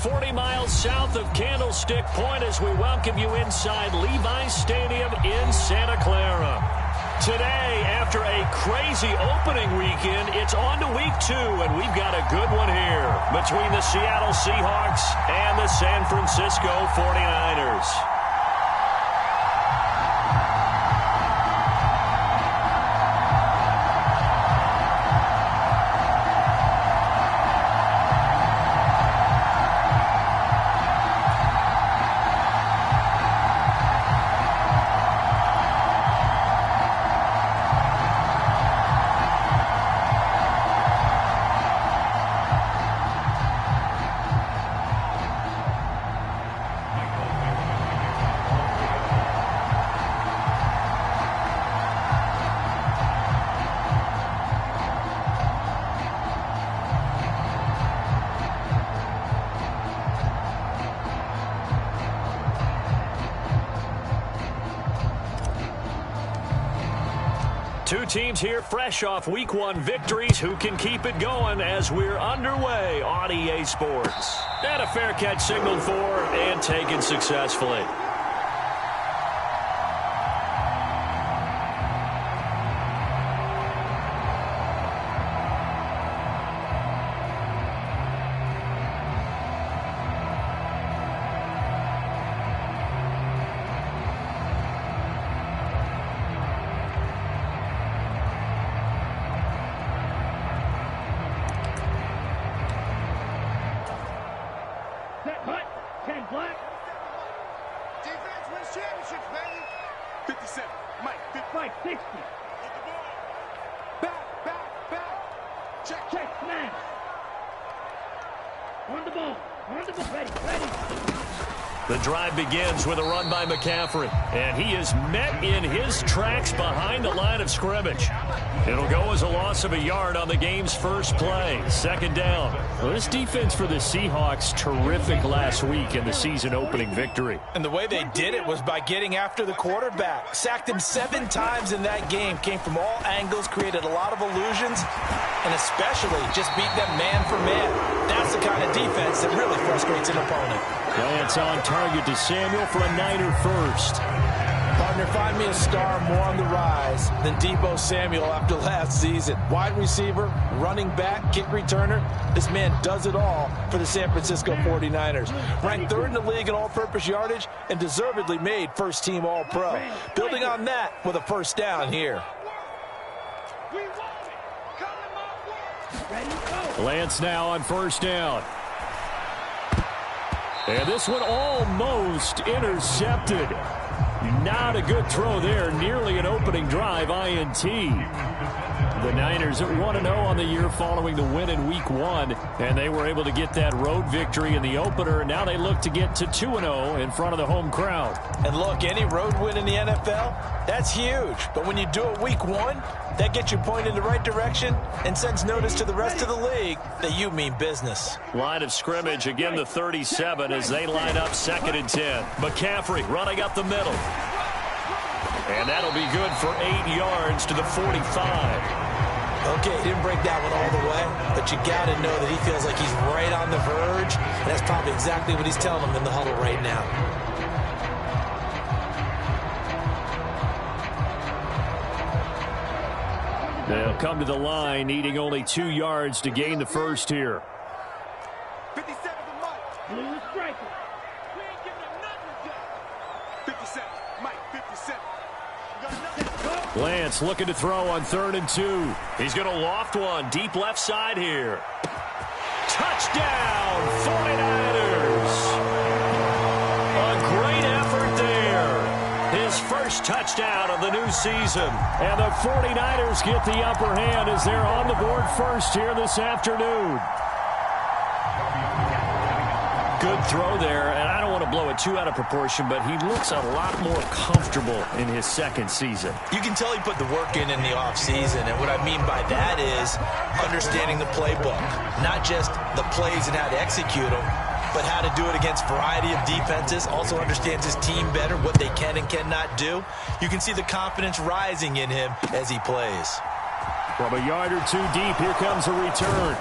40 miles south of Candlestick Point as we welcome you inside Levi's Stadium in Santa Clara. Today, after a crazy opening weekend, it's on to week 2, and we've got a good one here between the Seattle Seahawks and the San Francisco 49ers. Two teams here fresh off Week 1 victories who can keep it going as we're underway on EA Sports. And a fair catch signaled for and taken successfully. The drive begins with a run by McCaffrey, and he is met in his tracks behind the line of scrimmage. It'll go as a loss of a yard on the game's first play. Second down. Well, this defense for the Seahawks, terrific last week in the season-opening victory. And the way they did it was by getting after the quarterback. Sacked him 7 times in that game. Came from all angles, created a lot of illusions, and especially just beat them man for man. That's the kind of defense that really frustrates an opponent. Lance on target to Samuel for a Niner first. Partner, find me a star more on the rise than Deebo Samuel after last season. Wide receiver, running back, kick returner. This man does it all for the San Francisco 49ers. Ranked 3rd in the league in all-purpose yardage and deservedly made first-team All-Pro. Building on that with a first down here. Lance now on first down. And this one almost intercepted. Not a good throw there. Nearly an opening drive INT. The Niners at 1-0 on the year following the win in Week 1. And they were able to get that road victory in the opener. Now they look to get to 2-0 in front of the home crowd. And look, any road win in the NFL, that's huge. But when you do it Week 1, that gets you pointed in the right direction and sends notice to the rest of the league that you mean business. Line of scrimmage, again the 37 as they line up 2nd and 10. McCaffrey running up the middle. And that'll be good for 8 yards to the 45. Okay, he didn't break that one all the way, but you got to know that he feels like he's right on the verge. And that's probably exactly what he's telling them in the huddle right now. They'll come to the line, needing only 2 yards to gain the first here. 57 to Mike. Blue striker. We ain't giving him nothing to do. 57. Mike, 57. Lance looking to throw on 3rd and 2. He's going to loft one deep left side here. Touchdown, 49ers. A great effort there. His first touchdown of the new season. And the 49ers get the upper hand as they're on the board first here this afternoon. Good throw there, and I don't want to blow it too out of proportion, but he looks a lot more comfortable in his second season. You can tell he put the work in the offseason, and what I mean by that is understanding the playbook. Not just the plays and how to execute them, but how to do it against a variety of defenses. Also understands his team better, what they can and cannot do. You can see the confidence rising in him as he plays. From a yard or two deep, here comes a return.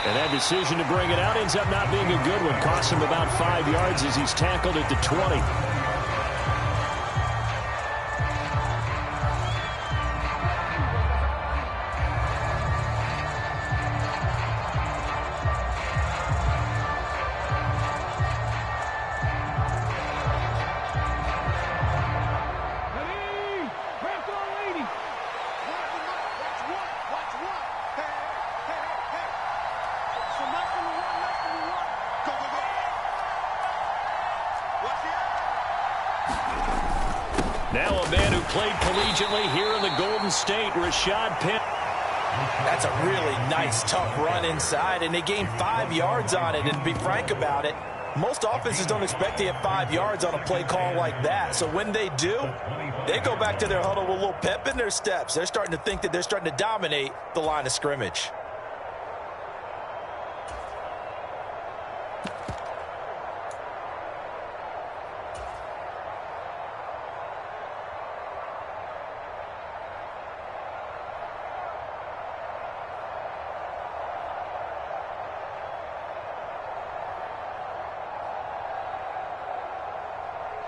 And that decision to bring it out ends up not being a good one. Costs him about 5 yards as he's tackled at the 20. Now a man who played collegiately here in the Golden State, Rashad Penn. That's a really nice, tough run inside, and they gained 5 yards on it. And to be frank about it, most offenses don't expect to get 5 yards on a play call like that. So when they do, they go back to their huddle with a little pep in their steps. They're starting to think that they're starting to dominate the line of scrimmage.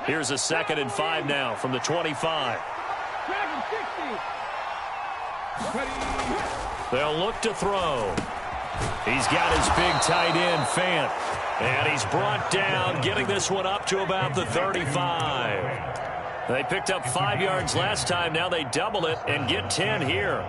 Here's a 2nd and 5 now from the 25. They'll look to throw. He's got his big tight end, Fant. And he's brought down, getting this one up to about the 35. They picked up 5 yards last time. Now they double it and get 10 here.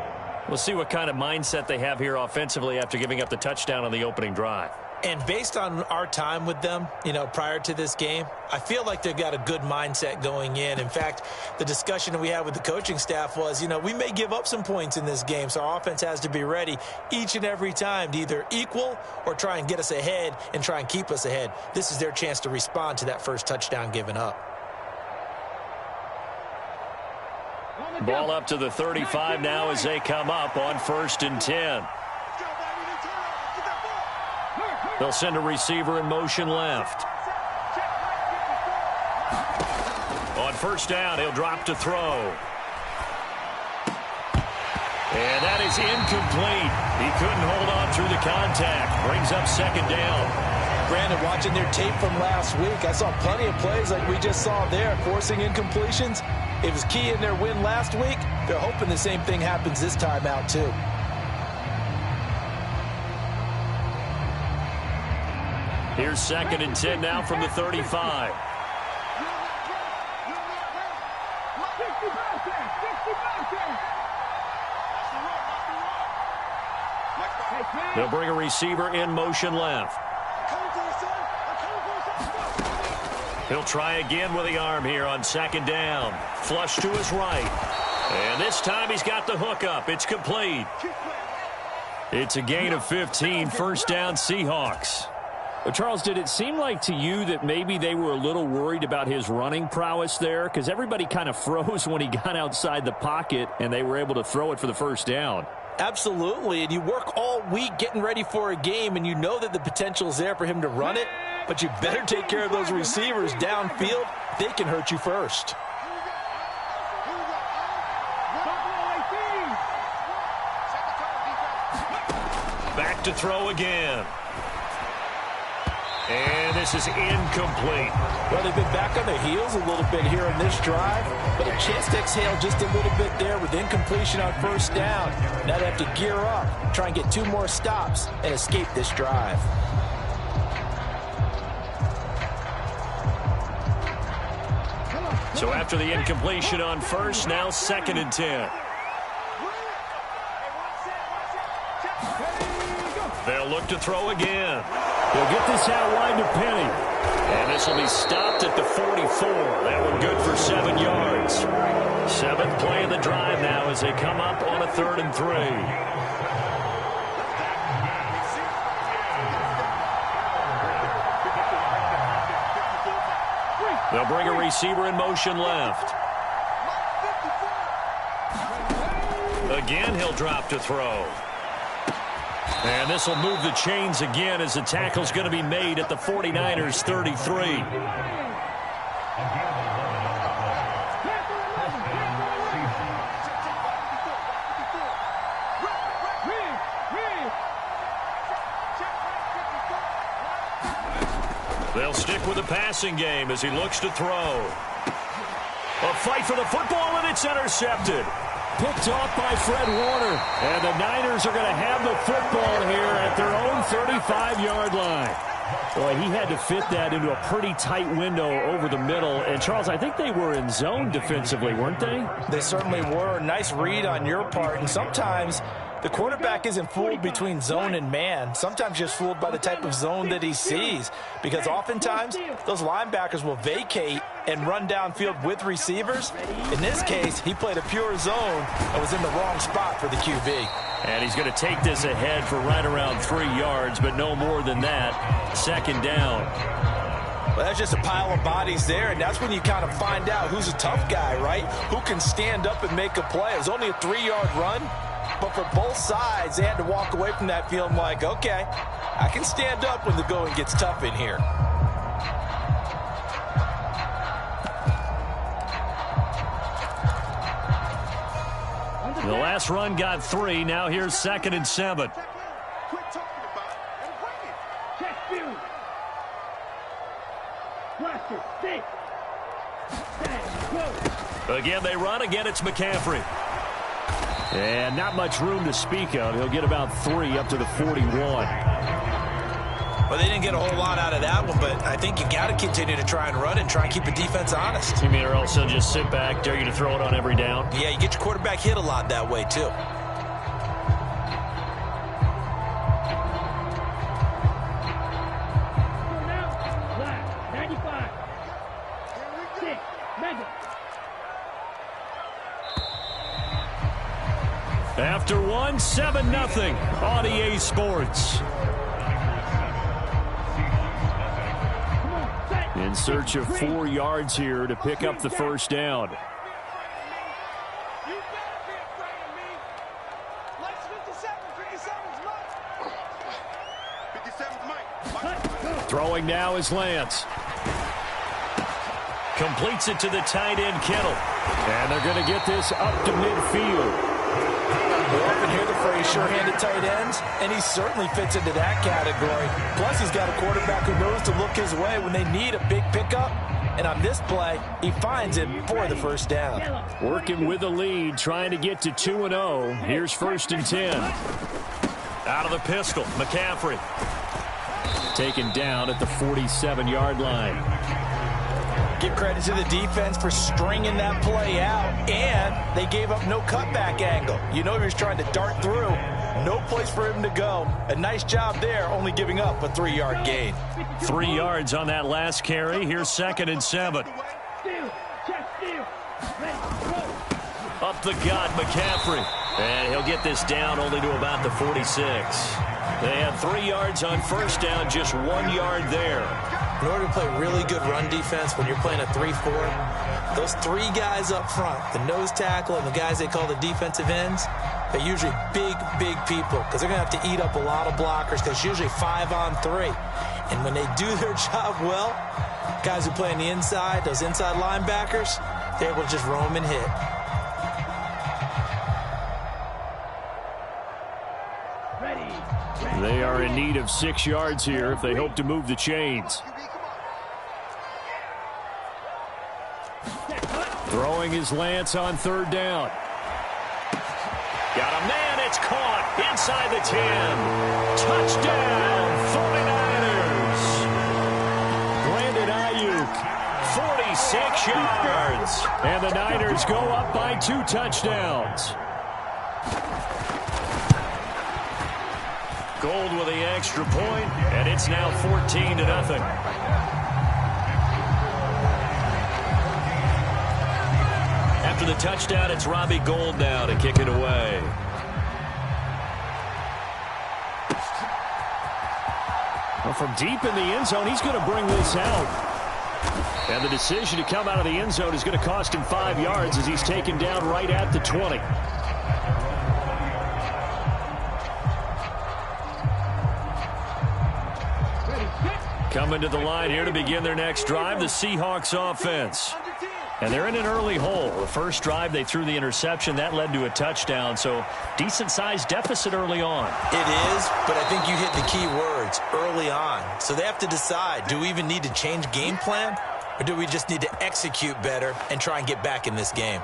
We'll see what kind of mindset they have here offensively after giving up the touchdown on the opening drive. And based on our time with them, prior to this game, I feel like they've got a good mindset going in. In fact, the discussion that we had with the coaching staff was, we may give up some points in this game, so our offense has to be ready each and every time to either equal or try and get us ahead and try and keep us ahead. This is their chance to respond to that first touchdown given up. Ball up to the 35 now as they come up on 1st and 10. They'll send a receiver in motion left. On 1st down, he'll drop to throw. And that is incomplete. He couldn't hold on through the contact. Brings up 2nd down. Brandon, watching their tape from last week, I saw plenty of plays like we just saw there, forcing incompletions. It was key in their win last week. They're hoping the same thing happens this time out, too. Here's 2nd and 10 now from the 35. They'll bring a receiver in motion left. He'll try again with the arm here on 2nd down. Flush to his right. And this time he's got the hook up. It's complete. It's a gain of 15. 1st down, Seahawks. But Charles, did it seem like to you that maybe they were a little worried about his running prowess there? Because everybody kind of froze when he got outside the pocket, and they were able to throw it for the 1st down. Absolutely, and you work all week getting ready for a game, and you know that the potential is there for him to run it, but you better take care of those receivers downfield. They can hurt you first. Back to throw again. And this is incomplete. Well, they've been back on their heels a little bit here in this drive, but a chance to exhale just a little bit there with incompletion on 1st down. Now they have to gear up, try and get 2 more stops, and escape this drive. So after the incompletion on 1st, now 2nd and 10. They'll look to throw again. They'll get this out wide to Penny. And this will be stopped at the 44. That one good for 7 yards. 7th play of the drive now as they come up on a 3rd and 3. They'll bring a receiver in motion left. Again, he'll drop to throw. And this will move the chains again as the tackle's going to be made at the 49ers 33. stick with the passing game as he looks to throw. A fight for the football, and it's intercepted. Picked off by Fred Warner. And the Niners are going to have the football here at their own 35-yard line. Boy, he had to fit that into a pretty tight window over the middle. And, Charles, I think they were in zone defensively, weren't they? They certainly were. Nice read on your part. And sometimes the quarterback isn't fooled between zone and man. Sometimes just fooled by the type of zone that he sees. Because oftentimes, those linebackers will vacate and run downfield with receivers. In this case, he played a pure zone and was in the wrong spot for the QB. And he's going to take this ahead for right around 3 yards, but no more than that. Second down. Well, that's just a pile of bodies there, and that's when you kind of find out who's a tough guy, right? Who can stand up and make a play. It was only a 3-yard run, but for both sides, they had to walk away from that feeling like, okay, I can stand up when the going gets tough in here. The last run got 3. Now here's 2nd and 7. Quit talking about it and bring it. Check field. Blaster, stick. Again, they run. Again, it's McCaffrey. And not much room to speak of. He'll get about 3 up to the 41. Well, they didn't get a whole lot out of that one, but I think you got to continue to try and run and try and keep the defense honest. You mean, or else they'll just sit back, dare you to throw it on every down? Yeah, you get your quarterback hit a lot that way, too. After 1, 7-0 on EA Sports. In search of 4 yards here to pick up the first down. You better be afraid of me. Let's 57's Mike. 57's Mike. Throwing now is Lance. Completes it to the tight end, Kittle. And they're going to get this up to midfield. We often hear the phrase sure-handed tight ends, and he certainly fits into that category. Plus, he's got a quarterback who knows to look his way when they need a big pickup. And on this play, he finds it for the first down. Working with a lead, trying to get to 2-0. Here's 1st and 10. Out of the pistol, McCaffrey. Taken down at the 47-yard line. Give credit to the defense for stringing that play out, and they gave up no cutback angle. You know he was trying to dart through. No place for him to go. A nice job there, only giving up a 3-yard gain. 3 yards on that last carry. Here's 2nd and 7. Up the gut, McCaffrey. And he'll get this down only to about the 46. They had 3 yards on first down, just 1 yard there. In order to play really good run defense when you're playing a 3-4, those 3 guys up front, the nose tackle and the guys they call the defensive ends, they're usually big, big people because they're going to have to eat up a lot of blockers because it's usually 5-on-3. And when they do their job well, guys who play on the inside, those inside linebackers, they're able to just roam and hit. They are in need of 6 yards here if they hope to move the chains. Throwing is Lance on 3rd down. Got a man, it's caught inside the 10. Touchdown, 49ers. Brandon Ayuk, 46 yards. And the Niners go up by 2 touchdowns. Gold with the extra point, and it's now 14-0. After the touchdown, it's Robbie Gould now to kick it away. Well, from deep in the end zone, he's going to bring this out. And the decision to come out of the end zone is going to cost him 5 yards as he's taken down right at the 20. Coming to the line here to begin their next drive, the Seahawks offense. And they're in an early hole. The first drive, they threw the interception. That led to a touchdown. So decent-sized deficit early on. It is, but I think you hit the key words, early on. So they have to decide, do we even need to change game plan? Or do we just need to execute better and try and get back in this game?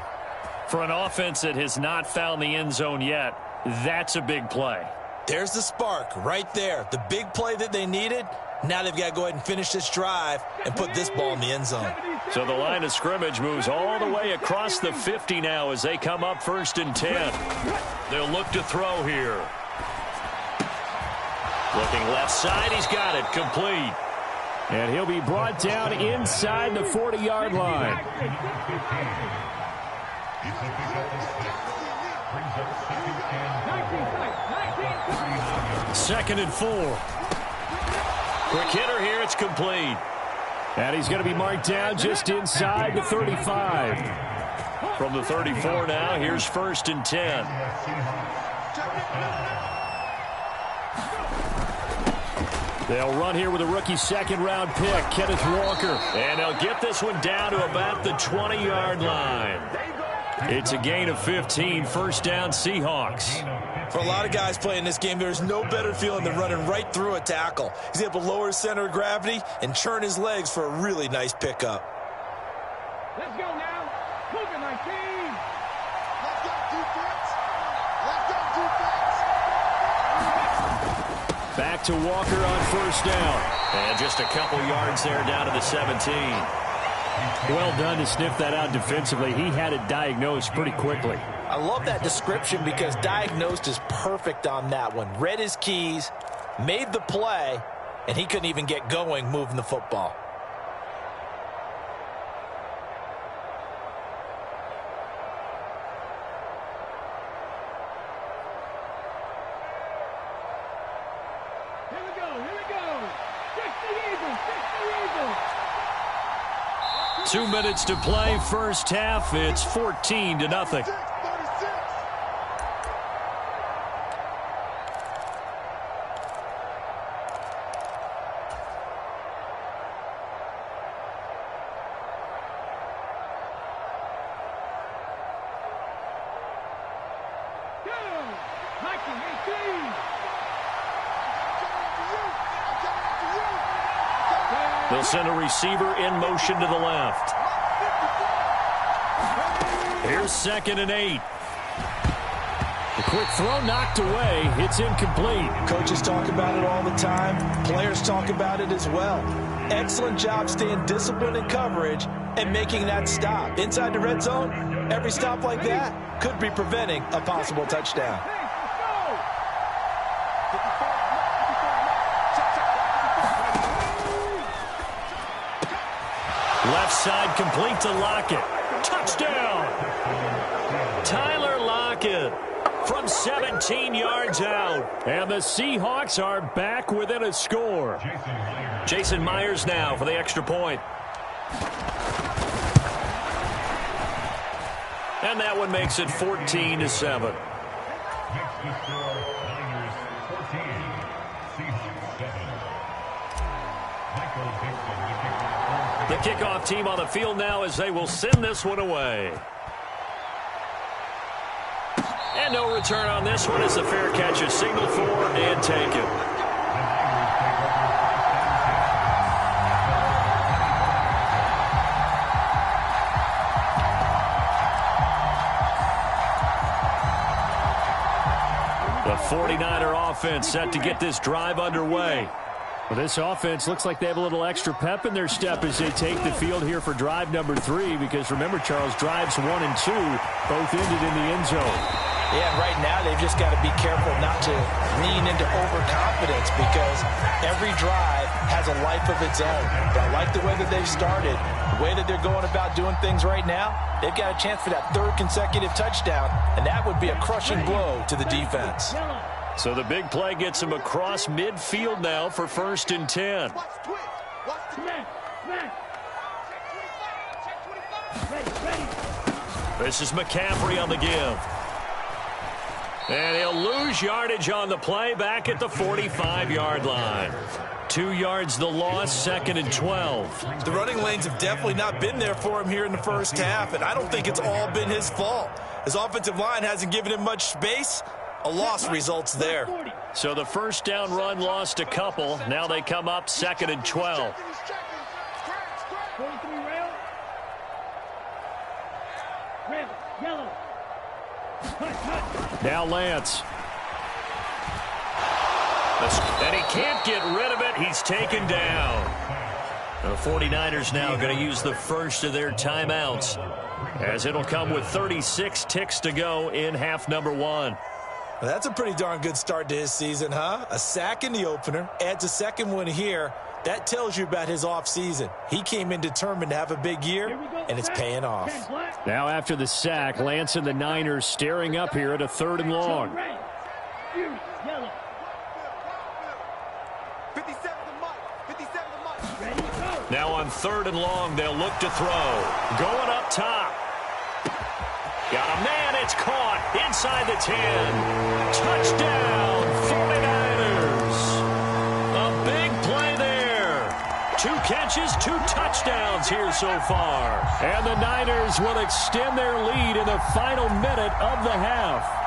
For an offense that has not found the end zone yet, that's a big play. There's the spark right there. The big play that they needed. Now they've got to go ahead and finish this drive and put this ball in the end zone. So the line of scrimmage moves all the way across the 50 now as they come up 1st and 10. They'll look to throw here. Looking left side, he's got it, complete. And he'll be brought down inside the 40-yard line. 2nd and 4. Quick hitter here, it's complete. And he's going to be marked down just inside the 35. From the 34 now, here's 1st and 10. They'll run here with a rookie 2nd-round pick, Kenneth Walker. And they'll get this one down to about the 20-yard line. It's a gain of 15, 1st down Seahawks. For a lot of guys playing this game, there's no better feeling than running right through a tackle. He's able to lower his center of gravity and churn his legs for a really nice pickup. Let's go now. Cougar 19. Let's go defense. Let's go defense. Back to Walker on 1st down. And just a couple yards there down to the 17. Well done to sniff that out defensively. He had it diagnosed pretty quickly. I love that description because diagnosed is perfect on that one. Read his keys, made the play, and he couldn't even get going moving the football. Here we go. 60 Eagles. 2 minutes to play, 1st half. It's 14-0. They'll send a receiver in motion to the left. Here's 2nd and 8. The quick throw knocked away. It's incomplete. Coaches talk about it all the time. Players talk about it as well. Excellent job staying disciplined in coverage and making that stop. Inside the red zone, every stop like that could be preventing a possible touchdown. Left side complete to Lockett. Touchdown! Tyler Lockett from 17 yards out. And the Seahawks are back within a score. Jason Myers now for the extra point. And that one makes it 14-7. The kickoff team on the field now as they will send this one away. And no return on this one as the fair catch is signaled for and taken. The 49er offense set to get this drive underway. Well, this offense looks like they have a little extra pep in their step as they take the field here for drive number 3, because remember, Charles, drives 1 and 2 both ended in the end zone. Yeah, right now they've just got to be careful not to lean into overconfidence because every drive has a life of its own. But I like the way that they've started, the way that they're going about doing things right now. They've got a chance for that 3rd consecutive touchdown, and that would be a crushing blow to the defense. So the big play gets him across midfield now for 1st and 10. This is McCaffrey on the give. And he'll lose yardage on the play back at the 45-yard line. 2 yards the loss, 2nd and 12. The running lanes have definitely not been there for him here in the first half, and I don't think it's all been his fault. His offensive line hasn't given him much space. A loss results there. So the first down run lost a couple. Now they come up 2nd and 12. Now Lance. And he can't get rid of it. He's taken down. The 49ers now going to use the first of their timeouts, as it'll come with 36 ticks to go in half number 1. That's a pretty darn good start to his season, huh? A sack in the opener, adds a second one here. That tells you about his offseason. He came in determined to have a big year, and it's paying off. Now after the sack, Lance and the Niners staring up here at a 3rd and long. Now on 3rd and long, they'll look to throw. Going up top. Got a man, it's caught inside the 10. Touchdown, 49ers. A big play there. 2 catches, 2 touchdowns here so far. And the Niners will extend their lead in the final minute of the half.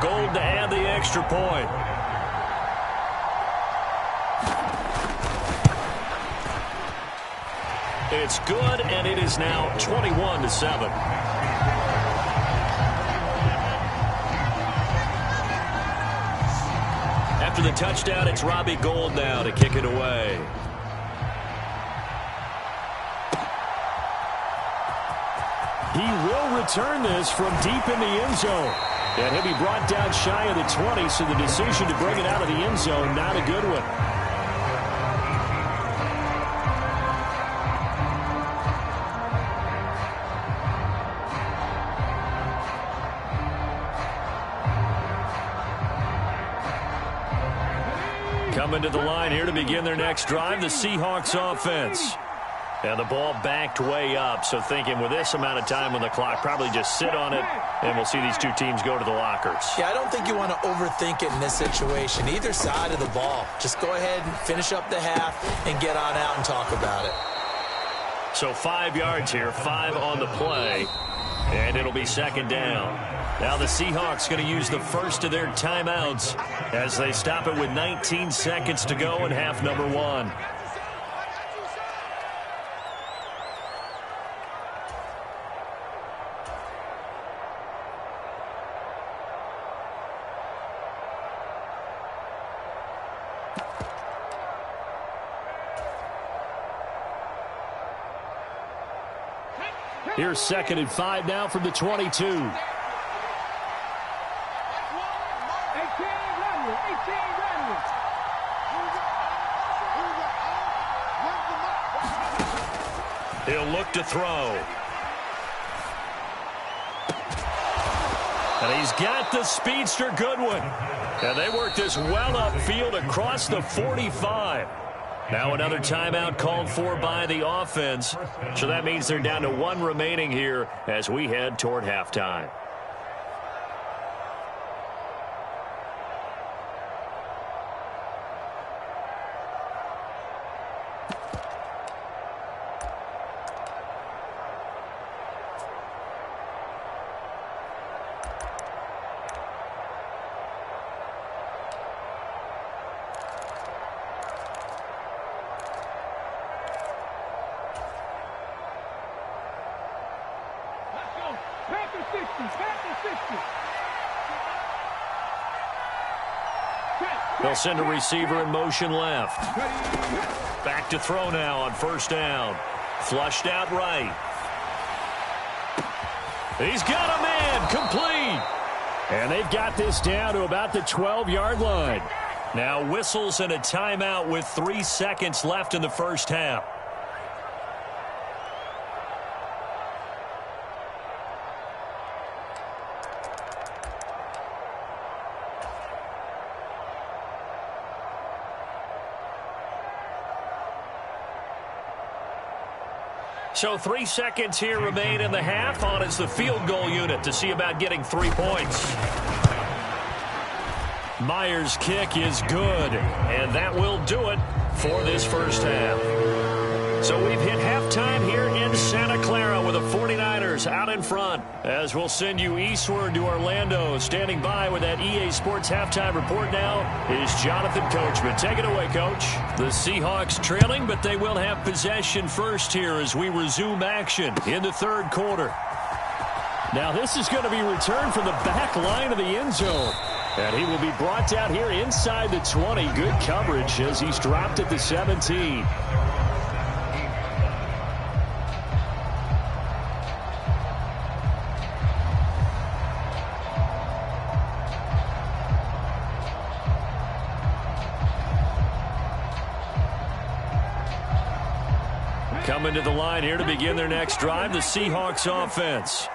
Gold to add the extra point. It's good, and it is now 21-7. After the touchdown, it's Robbie Gould now to kick it away. He will return this from deep in the end zone. And he'll be brought down shy of the 20, so the decision to bring it out of the end zone, not a good one. Coming to the line here to begin their next drive, the Seahawks offense. And the ball backed way up, so thinking with this amount of time on the clock, probably just sit on it, and we'll see these two teams go to the lockers. Yeah, I don't think you want to overthink it in this situation. Either side of the ball. Just go ahead and finish up the half and get on out and talk about it. So 5 yards here, 5 on the play, and it'll be 2nd down. Now the Seahawks going to use the first of their timeouts as they stop it with 19 seconds to go in half number 1. Here's 2nd and 5 now from the 22. He'll look to throw. And he's got the speedster Goodwin. And they work this well upfield across the 45. Now another timeout called for by the offense. So that means they're down to 1 remaining here as we head toward halftime. They'll send a receiver in motion left. Back to throw now on 1st down. Flushed out right. He's got a man, complete. And they've got this down to about the 12-yard line. Now whistles and a timeout with 3 seconds left in the first half. So 3 seconds here remain in the half. On is the field goal unit to see about getting 3 points. Myers' kick is good, and that will do it for this first half. So we've hit halftime here in Santa Clara with the 49ers out in front. As we'll send you eastward to Orlando. Standing by with that EA Sports halftime report now is Jonathan Coachman. Take it away, Coach. The Seahawks trailing, but they will have possession first here as we resume action in the third quarter. Now this is going to be returned from the back line of the end zone. And he will be brought down here inside the 20. Good coverage as he's dropped at the 17. Coming to the line here to begin their next drive, the Seahawks offense.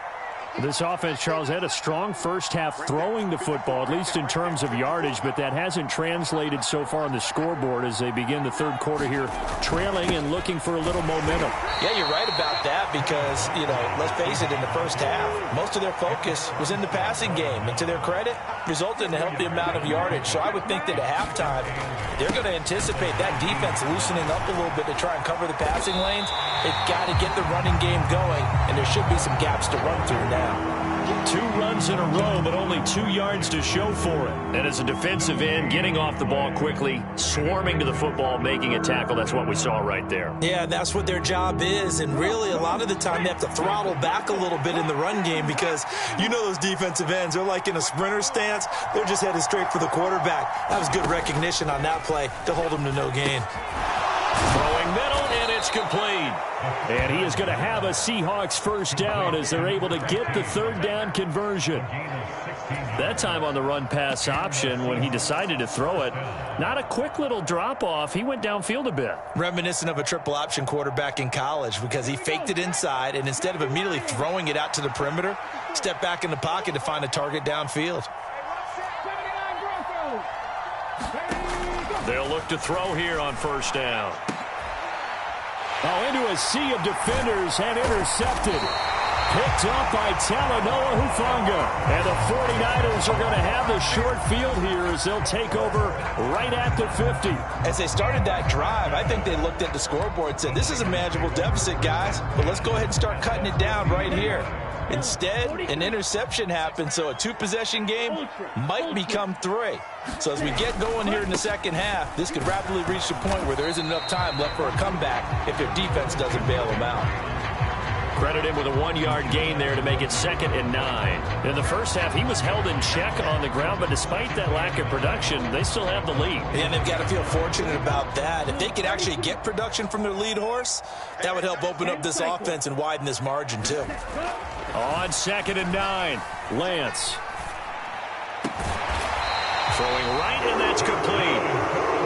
This offense, Charles, had a strong first half throwing the football, at least in terms of yardage, but that hasn't translated so far on the scoreboard as they begin the third quarter here, trailing and looking for a little momentum. Yeah, you're right about that because, let's face it, in the first half, most of their focus was in the passing game. And to their credit, resulted in a healthy amount of yardage. So I would think that at halftime, they're going to anticipate that defense loosening up a little bit to try and cover the passing lanes. They've got to get the running game going, and there should be some gaps to run through now. 2 runs in a row, but only 2 yards to show for it. And as a defensive end, getting off the ball quickly, swarming to the football, making a tackle, that's what we saw right there. Yeah, that's what their job is. And really, a lot of the time, they have to throttle back a little bit in the run game because those defensive ends, they're like in a sprinter stance. They're just headed straight for the quarterback. That was good recognition on that play to hold them to no gain. Throwing middle, and it's complete. And he is going to have a Seahawks first down as they're able to get the third down conversion. That time on the run-pass option when he decided to throw it. Not a quick little drop-off. He went downfield a bit. Reminiscent of a triple-option quarterback in college because he faked it inside, and instead of immediately throwing it out to the perimeter, stepped back in the pocket to find a target downfield. They'll look to throw here on first down. Oh, into a sea of defenders and intercepted. Picked up by Talanoa Hufanga. And the 49ers are going to have the short field here as they'll take over right at the 50. As they started that drive, I think they looked at the scoreboard and said, this is a manageable deficit, guys, but let's go ahead and start cutting it down right here. Instead, an interception happened, so a 2-possession game might become 3. So as we get going here in the second half, this could rapidly reach the point where there isn't enough time left for a comeback if their defense doesn't bail them out. Credit him with a 1-yard gain there to make it 2nd and 9. In the first half, he was held in check on the ground, but despite that lack of production, they still have the lead. And they've got to feel fortunate about that. If they could actually get production from their lead horse, that would help open up this offense and widen this margin too. On 2nd and 9, Lance. Throwing right, and that's complete.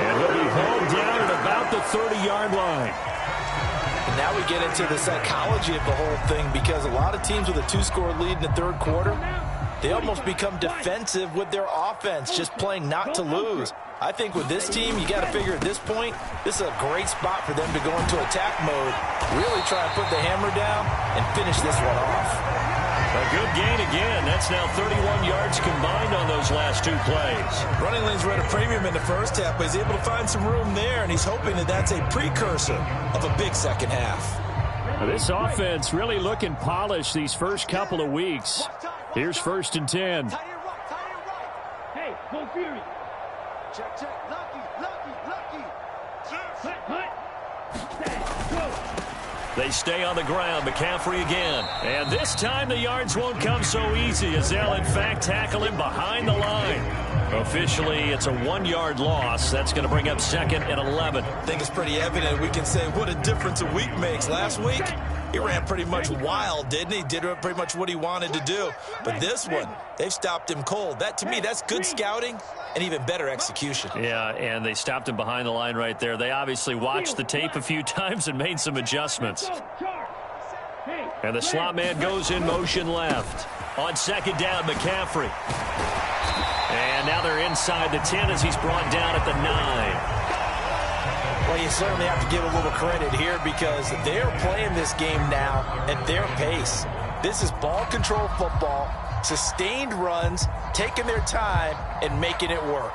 And he'll be hauled down at about the 30-yard line. And now we get into the psychology of the whole thing because a lot of teams with a 2-score lead in the third quarter, they almost become defensive with their offense, just playing not to lose. I think with this team, you got to figure at this point, this is a great spot for them to go into attack mode, really try and put the hammer down and finish this one off. A good gain again. That's now 31 yards combined on those last 2 plays. Running lanes were at a premium in the first half, but he's able to find some room there, and he's hoping that that's a precursor of a big second half. This offense really looking polished these first couple of weeks. Here's 1st and 10. Hey, go Fury. Check, check. Lucky. They stay on the ground. McCaffrey again. And this time the yards won't come so easy as they'll, in fact, tackle him behind the line. Officially, it's a 1-yard loss. That's going to bring up 2nd and 11. I think it's pretty evident we can say what a difference a week makes. Last week, he ran pretty much wild, didn't he? Did pretty much what he wanted to do. But this one, they've stopped him cold. That, to me, that's good scouting and even better execution. Yeah, and they stopped him behind the line right there. They obviously watched the tape a few times and made some adjustments. And the slot man goes in motion left. On 2nd down, McCaffrey. And now they're inside the 10 as he's brought down at the 9. Well, you certainly have to give a little credit here because they're playing this game now at their pace. This is ball control football, sustained runs, taking their time, and making it work.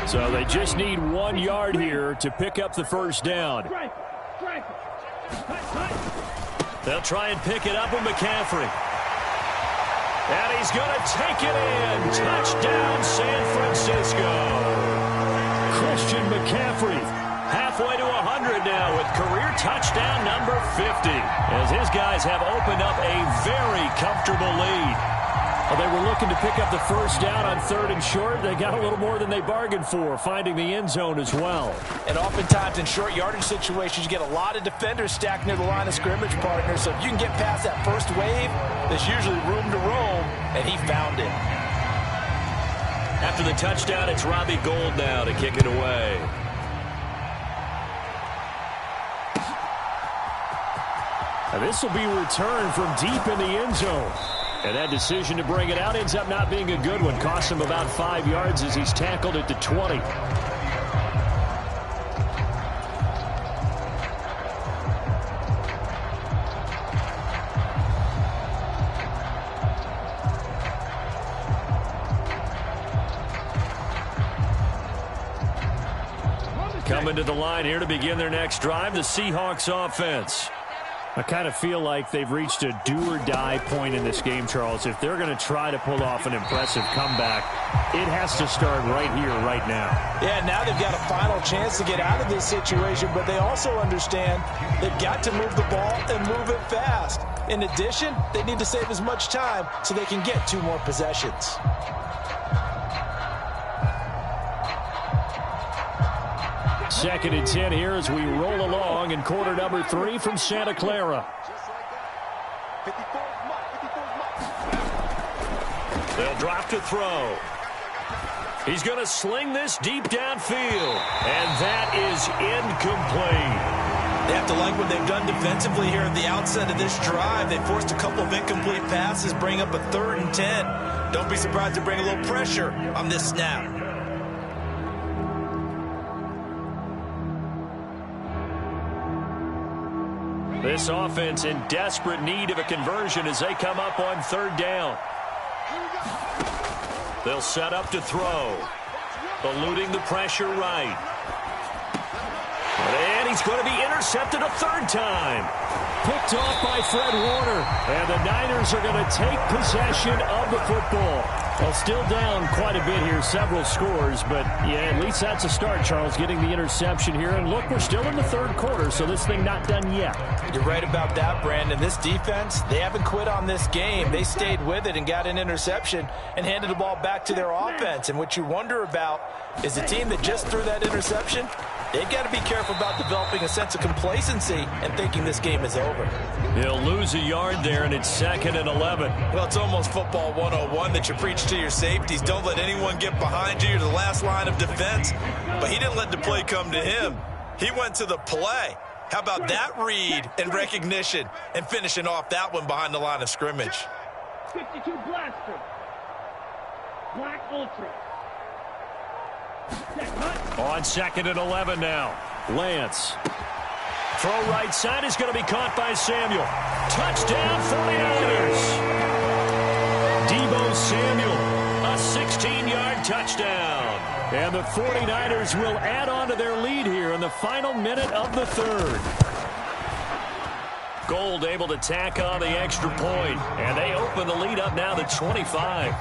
So they just need 1 yard here to pick up the first down. They'll try and pick it up with McCaffrey. And he's going to take it in. Touchdown, San Francisco. Christian McCaffrey Halfway to 100 now with career touchdown number 50. As his guys have opened up a very comfortable lead. Well, they were looking to pick up the first down on 3rd and short. They got a little more than they bargained for, finding the end zone as well. And oftentimes in short yardage situations, you get a lot of defenders stacked near the line of scrimmage, partner. So if you can get past that first wave, there's usually room to roam, and he found it. After the touchdown, it's Robbie Gould now to kick it away. Now this will be returned from deep in the end zone. And that decision to bring it out ends up not being a good one. Costs him about 5 yards as he's tackled at the 20. Coming to the line here to begin their next drive, the Seahawks offense. I kind of feel like they've reached a do-or-die point in this game, Charles. If they're going to try to pull off an impressive comeback, it has to start right here, right now. Yeah, now they've got a final chance to get out of this situation, but they also understand they've got to move the ball and move it fast. In addition, they need to save as much time so they can get 2 more possessions. Second and 10 here as we roll along in quarter number 3 from Santa Clara. They'll drop to throw. He's going to sling this deep downfield. And that is incomplete. They have to like what they've done defensively here at the outset of this drive. They forced a couple of incomplete passes, bring up a 3rd and 10. Don't be surprised to bring a little pressure on this snap. This offense in desperate need of a conversion as they come up on 3rd down. They'll set up to throw. Eluding the pressure right. And he's going to be intercepted a 3rd time. Picked off by Fred Warner. And the Niners are going to take possession of the football. Well, still down quite a bit here, several scores, but yeah, at least that's a start, Charles, getting the interception here. And look, we're still in the 3rd quarter, so this thing not done yet. You're right about that, Brandon. This defense, they haven't quit on this game. They stayed with it and got an interception and handed the ball back to their offense. And what you wonder about is the team that just threw that interception, they've got to be careful about developing a sense of complacency and thinking this game is over. He'll lose a yard there, and it's 2nd and 11. Well, it's almost football 101 that you preach to your safeties. Don't let anyone get behind you. You're the last line of defense. But he didn't let the play come to him. He went to the play. How about that read and recognition and finishing off that one behind the line of scrimmage? 52 Blaster. Black Ultra. On 2nd and 11 now. Lance. Throw right side is going to be caught by Samuel. Touchdown 49ers. Deebo Samuel, a 16-yard touchdown. And the 49ers will add on to their lead here in the final minute of the 3rd. Gould able to tack on the extra point, and they open the lead up now to 25.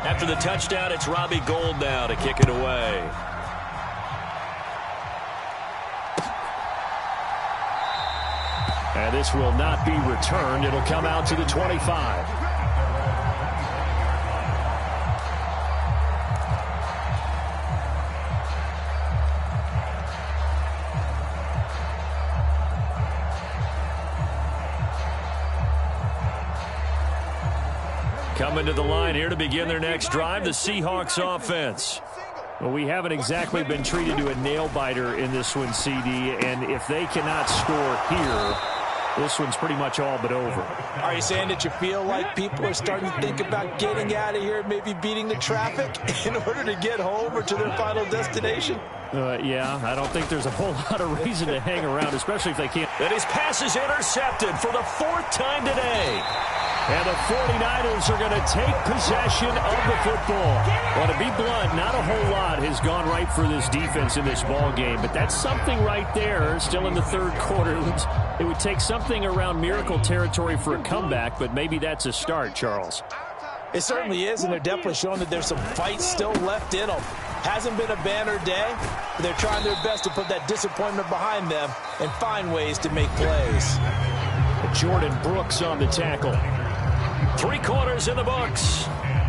After the touchdown, it's Robbie Gould now to kick it away. And this will not be returned. It'll come out to the 25. Coming to the line here to begin their next drive, the Seahawks offense. Well, we haven't exactly been treated to a nail-biter in this one, CD, and if they cannot score here, this one's pretty much all but over. Are you saying that you feel like people are starting to think about getting out of here, maybe beating the traffic in order to get home or to their final destination? Yeah, I don't think there's a whole lot of reason to hang around, especially if they can't. And his pass is intercepted for the 4th time today. And the 49ers are going to take possession of the football. Well, to be blunt, not a whole lot has gone right for this defense in this ball game, but that's something right there. Still in the 3rd quarter. It would take something around miracle territory for a comeback, but maybe that's a start, Charles. It certainly is, and they're definitely showing that there's some fight still left in them. Hasn't been a banner day, but they're trying their best to put that disappointment behind them and find ways to make plays. Jordan Brooks on the tackle. 3 quarters in the books.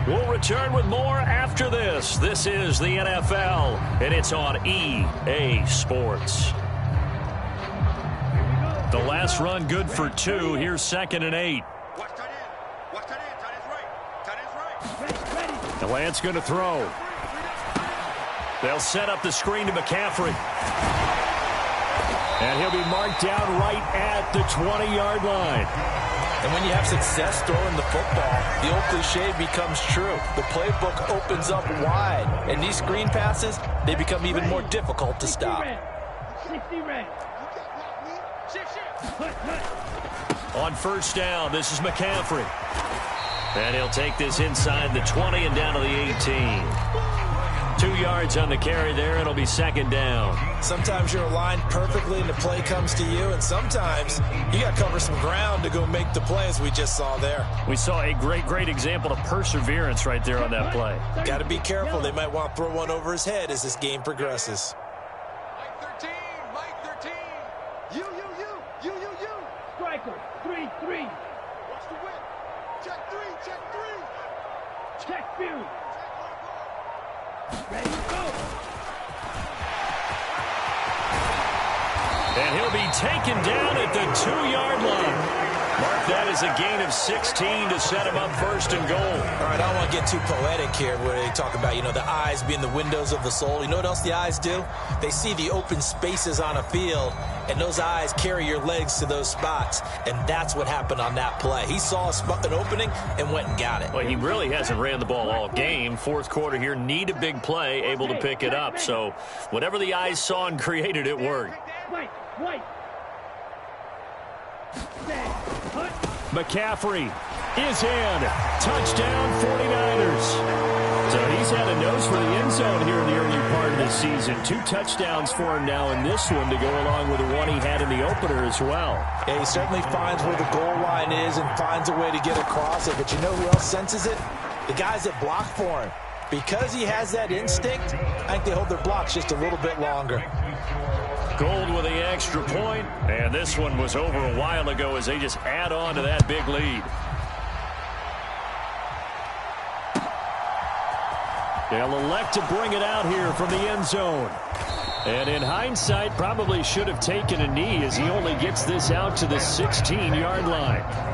We'll return with more after this. This is the NFL, and it's on EA Sports. The last run good for 2. Here's 2nd and 8. The Lance going to throw. They'll set up the screen to McCaffrey. And he'll be marked down right at the 20-yard line. And when you have success throwing the football, the old cliche becomes true. The playbook opens up wide. And these screen passes, they become even more difficult to stop. 60 red. On 1st down, this is McCaffrey. And he'll take this inside the 20 and down to the 18. 2 yards on the carry there. It'll be 2nd down. Sometimes you're aligned perfectly and the play comes to you, and sometimes you got to cover some ground to go make the play, as we just saw there. We saw a great example of perseverance right there on that play. Got to be careful. They might want to throw one over his head as this game progresses. Mike 13. You. Striker, 3-3. Watch the whip. Check 3. Check Fury. Ready, go. And he'll be taken down at the 2-yard line. Mark that as a gain of 16 to set him up 1st and goal. All right, I don't want to get too poetic here where they talk about, the eyes being the windows of the soul. You know what else the eyes do? They see the open spaces on a field, and those eyes carry your legs to those spots. And that's what happened on that play. He saw an opening and went and got it. Well, he really hasn't ran the ball all game. 4th quarter here, need a big play, able to pick it up. So whatever the eyes saw and created, it worked. White. McCaffrey is in. Touchdown 49ers. So he's had a nose for the end zone here in the early part of the season. 2 touchdowns for him now in this one to go along with the one he had in the opener as well. Yeah, he certainly finds where the goal line is and finds a way to get across it. But you know who else senses it? The guys that block for him. Because he has that instinct, I think they hold their blocks just a little bit longer. Gold with the extra point, and this one was over a while ago as they just add on to that big lead. They'll elect to bring it out here from the end zone. And in hindsight, probably should have taken a knee as he only gets this out to the 16-yard line.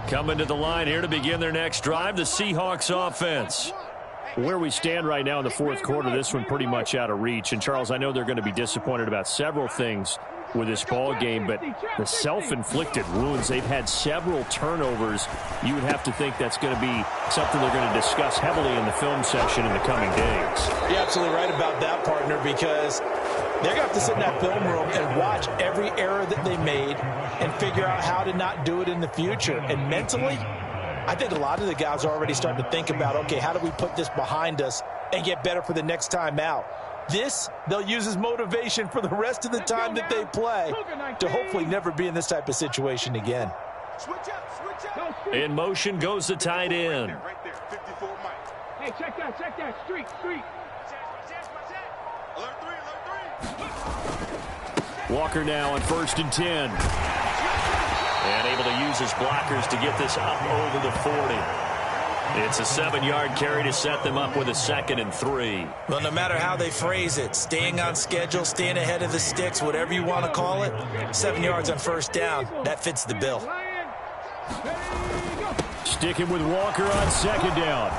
Coming to the line here to begin their next drive, the Seahawks offense. Where we stand right now in the 4th quarter, this one pretty much out of reach. And, Charles, I know they're going to be disappointed about several things with this ball game, but the self-inflicted wounds, they've had several turnovers. You would have to think that's going to be something they're going to discuss heavily in the film session in the coming days. You're absolutely right about that, partner, because they're going to have to sit in that film room and watch every error that they made and figure out how to not do it in the future. And mentally, I think a lot of the guys are already starting to think about, okay, how do we put this behind us and get better for the next time out? This, they'll use as motivation for the rest of the time that they play to hopefully never be in this type of situation again. In motion goes the tight end. Right there, 54 Mike. Hey, check that. Street. Alert 3. Walker now on 1st and 10. And able to use his blockers to get this up over the 40. It's a 7-yard carry to set them up with a 2nd and 3. Well, no matter how they phrase it, staying on schedule, staying ahead of the sticks, whatever you want to call it, 7 yards on first down, that fits the bill. Sticking with Walker on 2nd down.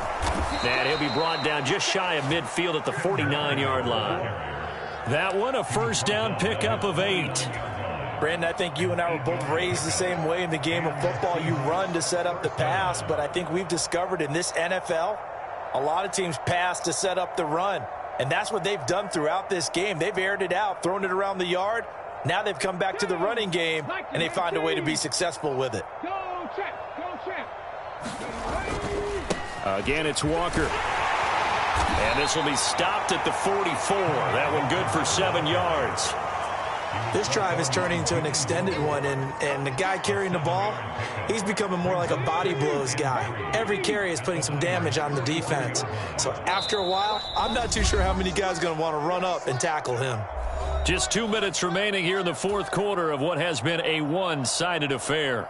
And he'll be brought down just shy of midfield at the 49-yard line. That one a first down pickup of 8. Brandon, I think you and I were both raised the same way in the game of football. You run to set up the pass, but I think we've discovered in this NFL, a lot of teams pass to set up the run. And that's what they've done throughout this game. They've aired it out, thrown it around the yard. Now they've come back to the running game, and they find a way to be successful with it. Go check, go check. Again, it's Walker. And this will be stopped at the 44. That one good for 7 yards. This drive is turning into an extended one, and the guy carrying the ball, he's becoming more like a body blows guy. Every carry is putting some damage on the defense. So after a while, I'm not too sure how many guys are going to want to run up and tackle him. Just 2 minutes remaining here in the fourth quarter of what has been a one-sided affair.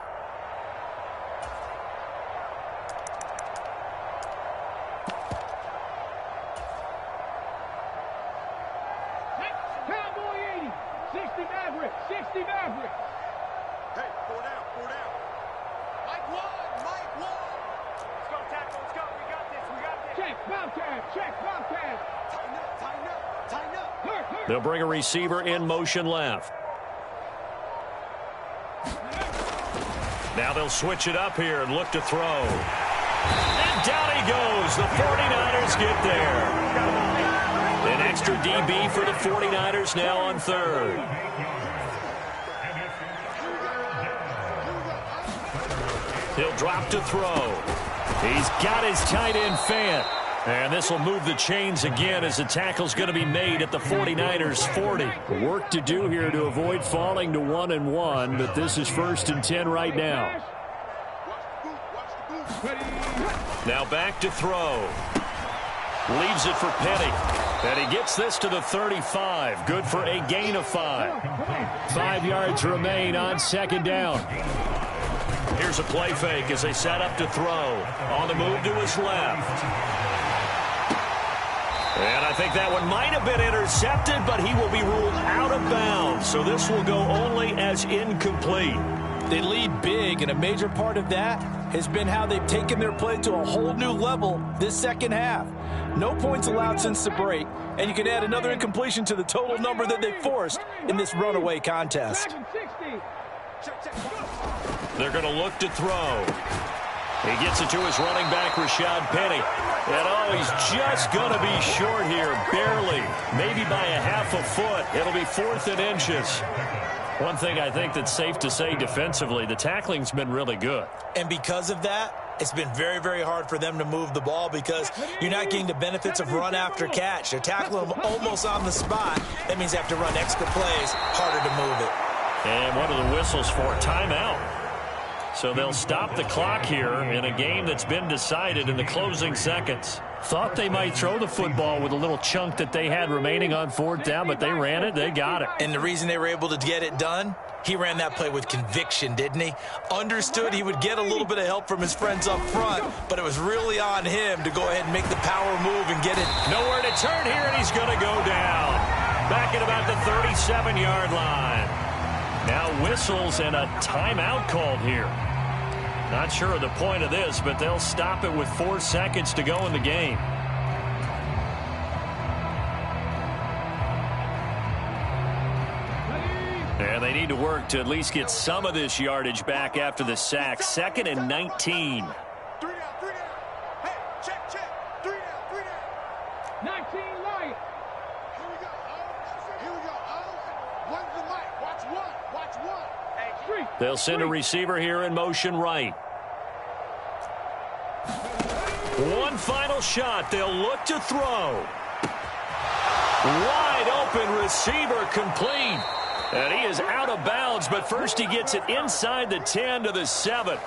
They'll bring a receiver in motion left. Now they'll switch it up here and look to throw. And down he goes. The 49ers get there. An extra DB for the 49ers now on 3rd. He'll drop to throw. He's got his tight end Fant. And this will move the chains again as the tackle's going to be made at the 49ers 40. Work to do here to avoid falling to 1-1, but this is 1st and 10 right now. Now back to throw. Leaves it for Penny. And he gets this to the 35. Good for a gain of 5. 5 yards remain on 2nd down. Here's a play fake as they set up to throw. On the move to his left. And I think that one might have been intercepted, but he will be ruled out of bounds. So this will go only as incomplete. They lead big, and a major part of that has been how they've taken their play to a whole new level this second half. No points allowed since the break, and you can add another incompletion to the total number that they forced in this runaway contest. They're going to look to throw. He gets it to his running back, Rashad Penny. And, oh, he's just going to be short here, barely. Maybe by a half a foot. It'll be 4th and inches. One thing I think that's safe to say defensively, the tackling's been really good. And because of that, it's been very, very hard for them to move the ball because you're not getting the benefits of run after catch. They're tackling them almost on the spot. That means they have to run extra plays, harder to move it. And what are the whistles for? Timeout. So they'll stop the clock here in a game that's been decided in the closing seconds. Thought they might throw the football with a little chunk that they had remaining on 4th down, but they ran it. They got it. And the reason they were able to get it done, he ran that play with conviction, didn't he? Understood he would get a little bit of help from his friends up front, but it was really on him to go ahead and make the power move and get it. Nowhere to turn here, and he's going to go down. Back at about the 37-yard line. Now whistles and a timeout called here. Not sure of the point of this, but they'll stop it with 4 seconds to go in the game. And they need to work to at least get some of this yardage back after the sack. 2nd and 19. 19 Lions. They'll send a receiver here in motion right. One final shot. They'll look to throw. Wide open receiver complete. And he is out of bounds, but first he gets it inside the 10 to the 7.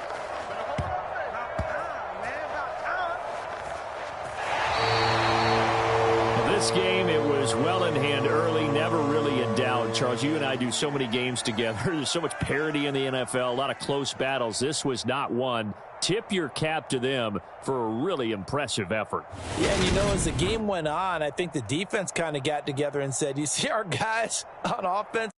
This game, it was well in hand early, never really in doubt. Charles, you and I do so many games together. There's so much parity in the NFL, a lot of close battles. This was not one. tip your cap to them for a really impressive effort. Yeah, and you know, as the game went on, I think the defense kind of got together and said, you see our guys on offense,